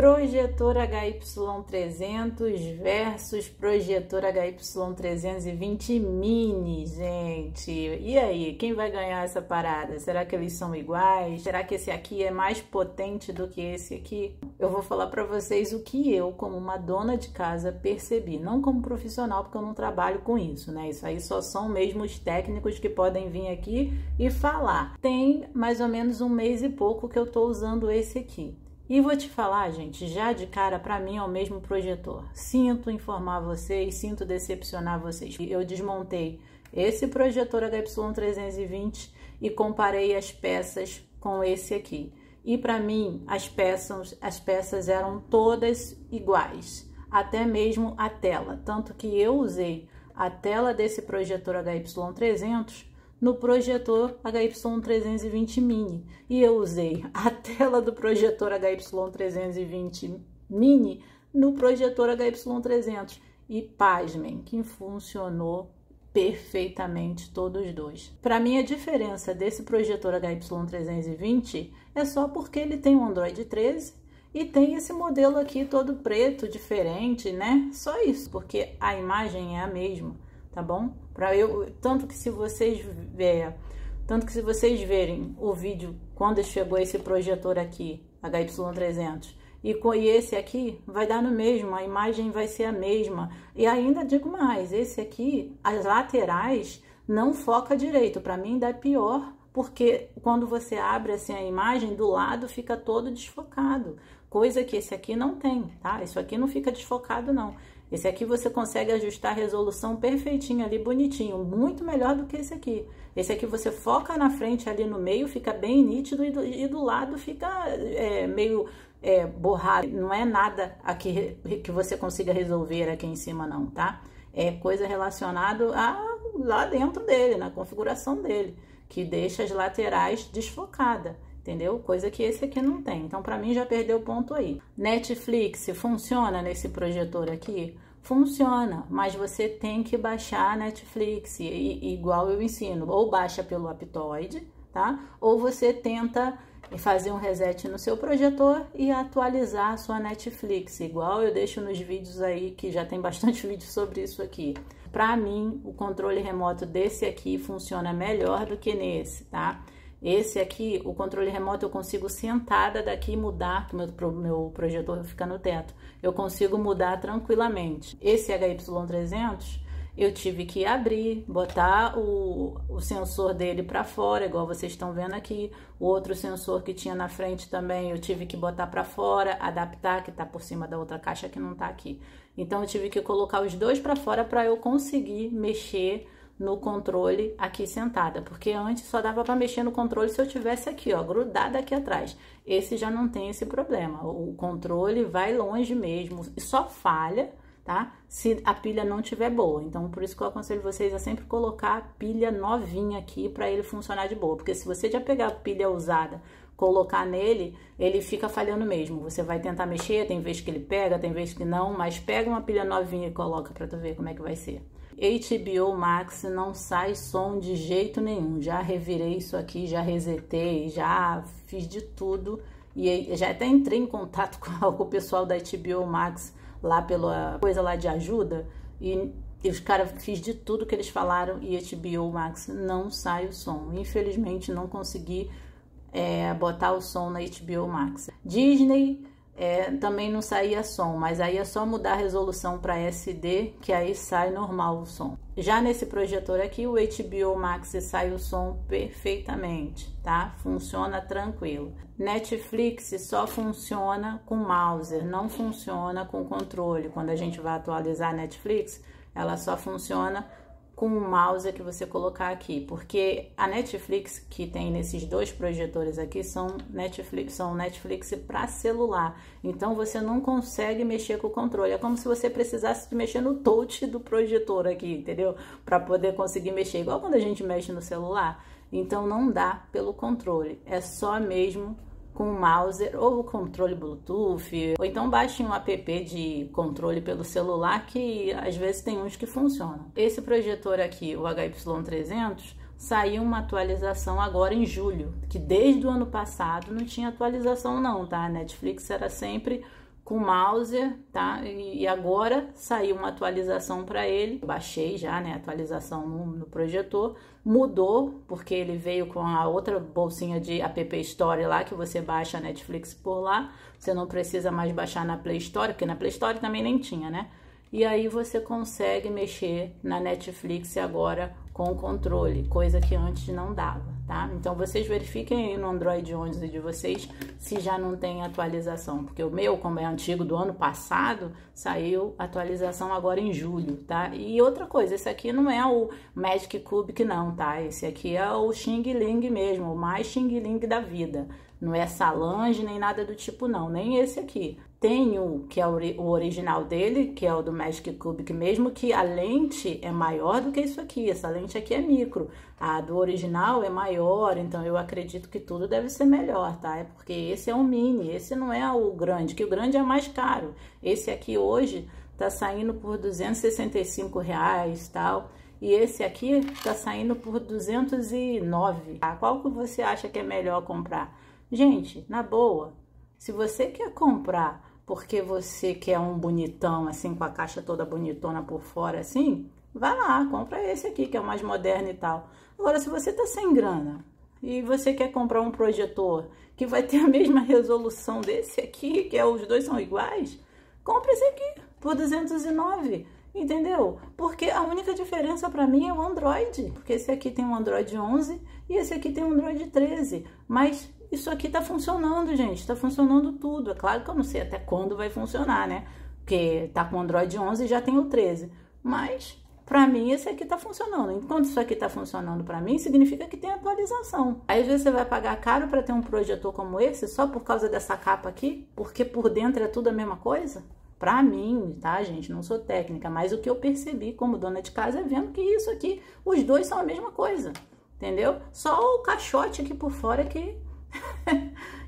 Projetor HY300 versus projetor HY320 mini, gente. E aí, quem vai ganhar essa parada? Será que eles são iguais? Será que esse aqui é mais potente do que esse aqui? Eu vou falar para vocês o que eu, como uma dona de casa, percebi. Não como profissional, porque eu não trabalho com isso, né? Isso aí só são mesmo os técnicos que podem vir aqui e falar. Tem mais ou menos um mês e pouco que eu tô usando esse aqui. E vou te falar, gente, já de cara, para mim é o mesmo projetor. Sinto informar vocês, sinto decepcionar vocês. Eu desmontei esse projetor HY320 e comparei as peças com esse aqui. E para mim, as peças eram todas iguais, até mesmo a tela. Tanto que eu usei a tela desse projetor HY300 no projetor HY320 mini, e eu usei a tela do projetor HY320 mini no projetor HY300 e pasmem que funcionou perfeitamente todos os dois. Para mim, a diferença desse projetor HY320 é só porque ele tem um Android 13 e tem esse modelo aqui todo preto, diferente, né? Só isso, porque a imagem é a mesma, tá bom? Tanto que se vocês verem o vídeo quando chegou esse projetor aqui, HY300, e esse aqui, vai dar no mesmo, a imagem vai ser a mesma. E ainda digo mais, esse aqui, as laterais não foca direito, para mim ainda é pior, porque quando você abre assim a imagem, do lado fica todo desfocado, coisa que esse aqui não tem, tá? Isso aqui não fica desfocado não. Esse aqui você consegue ajustar a resolução perfeitinho ali, bonitinho, muito melhor do que esse aqui. Esse aqui você foca na frente ali no meio, fica bem nítido e do lado fica meio borrado. Não é nada aqui que você consiga resolver aqui em cima não, tá? É coisa relacionada lá dentro dele, na configuração dele, que deixa as laterais desfocadas. Entendeu? Coisa que esse aqui não tem. Então, para mim, já perdeu o ponto aí. Netflix funciona nesse projetor aqui? Funciona, mas você tem que baixar a Netflix, igual eu ensino. Ou baixa pelo Aptoide, tá? Ou você tenta fazer um reset no seu projetor e atualizar a sua Netflix, igual eu deixo nos vídeos aí, que já tem bastante vídeo sobre isso aqui. Para mim, o controle remoto desse aqui funciona melhor do que nesse, tá? Esse aqui, o controle remoto, eu consigo sentada daqui mudar, que meu projetor fica no teto. Eu consigo mudar tranquilamente. Esse HY300, eu tive que abrir, botar o sensor dele para fora, igual vocês estão vendo aqui. O outro sensor que tinha na frente também, eu tive que botar para fora, adaptar, que tá por cima da outra caixa que não tá aqui. Então, eu tive que colocar os dois para fora para eu conseguir mexer no controle aqui sentada, porque antes só dava para mexer no controle se eu tivesse aqui, ó, grudada aqui atrás. Esse já não tem esse problema, o controle vai longe mesmo e só falha, tá? Se a pilha não tiver boa. Então, por isso que eu aconselho vocês a sempre colocar a pilha novinha aqui para ele funcionar de boa, porque se você já pegar a pilha usada, colocar nele, ele fica falhando mesmo. Você vai tentar mexer, tem vez que ele pega, tem vez que não, mas pega uma pilha novinha e coloca para tu ver como é que vai ser. HBO Max não sai som de jeito nenhum. Já revirei isso aqui, já resetei, já fiz de tudo. E já até entrei em contato com o pessoal da HBO Max lá pela coisa lá de ajuda. E os caras, fiz de tudo que eles falaram e HBO Max não sai o som. Infelizmente não consegui botar o som na HBO Max. Disney também não saía som, mas aí é só mudar a resolução para SD, que aí sai normal o som. Já nesse projetor aqui, o HBO Max, sai o som perfeitamente, tá? Funciona tranquilo. Netflix só funciona com mouse, não funciona com controle. Quando a gente vai atualizar a Netflix, ela só funciona com o mouse que você colocar aqui, porque a Netflix que tem nesses dois projetores aqui são Netflix para celular, então você não consegue mexer com o controle, é como se você precisasse mexer no touch do projetor aqui, entendeu? Para poder conseguir mexer, igual quando a gente mexe no celular, então não dá pelo controle, é só mesmo com o mouse ou o controle Bluetooth, ou então baixem um app de controle pelo celular, que às vezes tem uns que funcionam. Esse projetor aqui, o HY300, saiu uma atualização agora em julho, que desde o ano passado não tinha atualização não, tá? A Netflix era sempre com mouse, tá? E agora saiu uma atualização para ele. Baixei já, né, a atualização no projetor. Mudou, porque ele veio com a outra bolsinha de App Store lá, que você baixa a Netflix por lá. Você não precisa mais baixar na Play Store, porque na Play Store também nem tinha, né? E aí você consegue mexer na Netflix agora com o controle, coisa que antes não dava, tá? Então vocês verifiquem aí no Android 11 de vocês se já não tem atualização, porque o meu, como é antigo do ano passado, saiu atualização agora em julho, tá? E outra coisa, esse aqui não é o Magic Cubic não, tá? Esse aqui é o Xing Ling mesmo, o mais Xing Ling da vida. Não é Salange nem nada do tipo não, nem esse aqui. Tem o que é o original dele, que é o do Magic Cubic mesmo, que a lente é maior do que isso aqui. Essa lente aqui é micro. A do original é maior, então eu acredito que tudo deve ser melhor, tá? É porque esse é um mini, esse não é o grande, que o grande é mais caro. Esse aqui hoje tá saindo por R$265, tal. E esse aqui tá saindo por 209. Tá? Qual que você acha que é melhor comprar? Gente, na boa, se você quer comprar porque você quer um bonitão, assim, com a caixa toda bonitona por fora, assim, vai lá, compra esse aqui, que é o mais moderno e tal. Agora, se você tá sem grana e você quer comprar um projetor que vai ter a mesma resolução desse aqui, que os dois são iguais, compra esse aqui por 209, entendeu? Porque a única diferença para mim é o Android, porque esse aqui tem um Android 11 e esse aqui tem um Android 13, mas isso aqui tá funcionando, gente, tá funcionando tudo. É claro que eu não sei até quando vai funcionar, né? Porque tá com o Android 11 e já tem o 13. Mas, pra mim, esse aqui tá funcionando. Enquanto isso aqui tá funcionando pra mim, significa que tem atualização. Aí, às vezes, você vai pagar caro pra ter um projetor como esse, só por causa dessa capa aqui, porque por dentro é tudo a mesma coisa? Pra mim, tá, gente? Não sou técnica, mas o que eu percebi como dona de casa é vendo que isso aqui, os dois são a mesma coisa, entendeu? Só o caixote aqui por fora que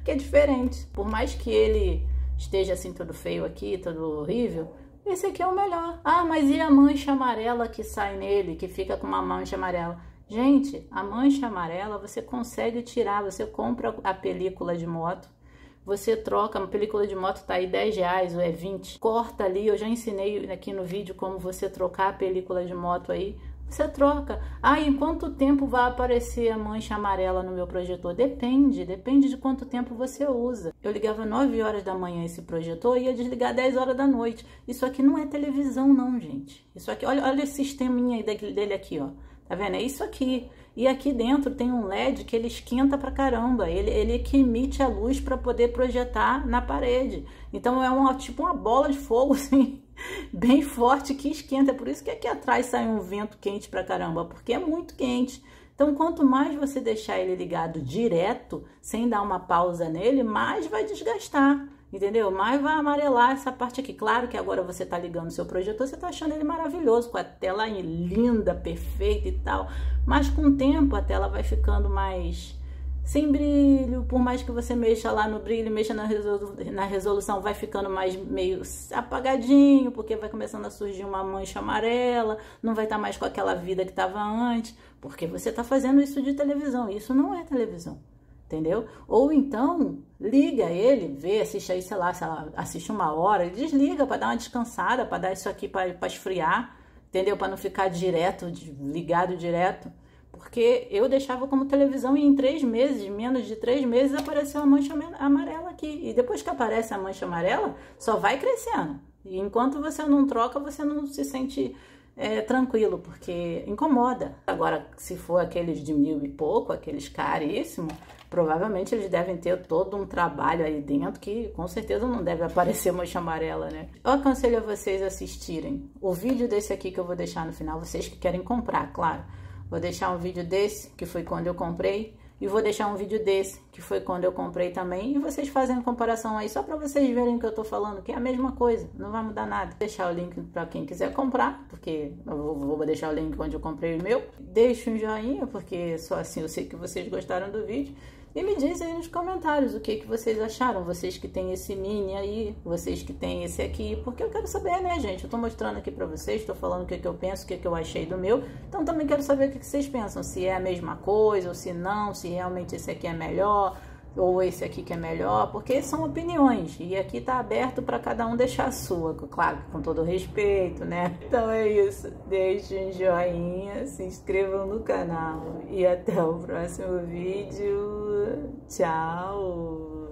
é diferente. Por mais que ele esteja assim todo feio aqui, todo horrível, esse aqui é o melhor. Ah, mas e a mancha amarela que sai nele, que fica com uma mancha amarela? Gente, a mancha amarela você consegue tirar, você compra a película de moto, você troca, a película de moto tá aí R$10 ou é 20, corta ali, eu já ensinei aqui no vídeo como você trocar a película de moto aí, você troca. Ah, em quanto tempo vai aparecer a mancha amarela no meu projetor? Depende de quanto tempo você usa. Eu ligava 9 horas da manhã esse projetor e ia desligar 10 horas da noite. Isso aqui não é televisão não, gente. Isso aqui, olha esse sisteminha aí dele aqui, ó. Tá vendo? É isso aqui. E aqui dentro tem um LED que ele esquenta pra caramba. Ele que emite a luz para poder projetar na parede. Então é tipo uma bola de fogo, assim, bem forte que esquenta. É por isso que aqui atrás sai um vento quente pra caramba, porque é muito quente. Então, quanto mais você deixar ele ligado direto, sem dar uma pausa nele, mais vai desgastar, entendeu? Mais vai amarelar essa parte aqui. Claro que agora você tá ligando o seu projetor, você tá achando ele maravilhoso, com a tela linda, perfeita e tal. Mas com o tempo a tela vai ficando mais sem brilho, por mais que você mexa lá no brilho, mexa na resolução, vai ficando mais meio apagadinho, porque vai começando a surgir uma mancha amarela, não vai estar mais com aquela vida que estava antes, porque você está fazendo isso de televisão, isso não é televisão, entendeu? Ou então, liga ele, vê, assiste aí, sei lá, assiste 1 hora, desliga para dar uma descansada, para dar isso aqui para esfriar, entendeu? Para não ficar ligado direto. Porque eu deixava como televisão e em 3 meses, menos de 3 meses, apareceu a mancha amarela aqui. E depois que aparece a mancha amarela, só vai crescendo. E enquanto você não troca, você não se sente tranquilo, porque incomoda. Agora, se for aqueles de 1000 e pouco, aqueles caríssimos, provavelmente eles devem ter todo um trabalho aí dentro que com certeza não deve aparecer mancha amarela, né? Eu aconselho a vocês assistirem o vídeo desse aqui que eu vou deixar no final, vocês que querem comprar, claro. Vou deixar um vídeo desse, que foi quando eu comprei, e vou deixar um vídeo desse, que foi quando eu comprei também, e vocês fazem a comparação aí, só para vocês verem o que eu tô falando, que é a mesma coisa, não vai mudar nada. Vou deixar o link para quem quiser comprar, porque eu vou deixar o link onde eu comprei o meu. Deixe um joinha, porque só assim eu sei que vocês gostaram do vídeo. E me dizem aí nos comentários o que vocês acharam, vocês que tem esse mini aí, vocês que tem esse aqui, porque eu quero saber, né, gente? Eu tô mostrando aqui pra vocês, tô falando o que eu penso, o que eu achei do meu, então também quero saber o que vocês pensam, se é a mesma coisa ou se não, se realmente esse aqui é melhor, ou esse aqui que é melhor, porque são opiniões, e aqui tá aberto para cada um deixar a sua, claro, com todo respeito, né? Então é isso, deixe um joinha, se inscrevam no canal, e até o próximo vídeo, tchau!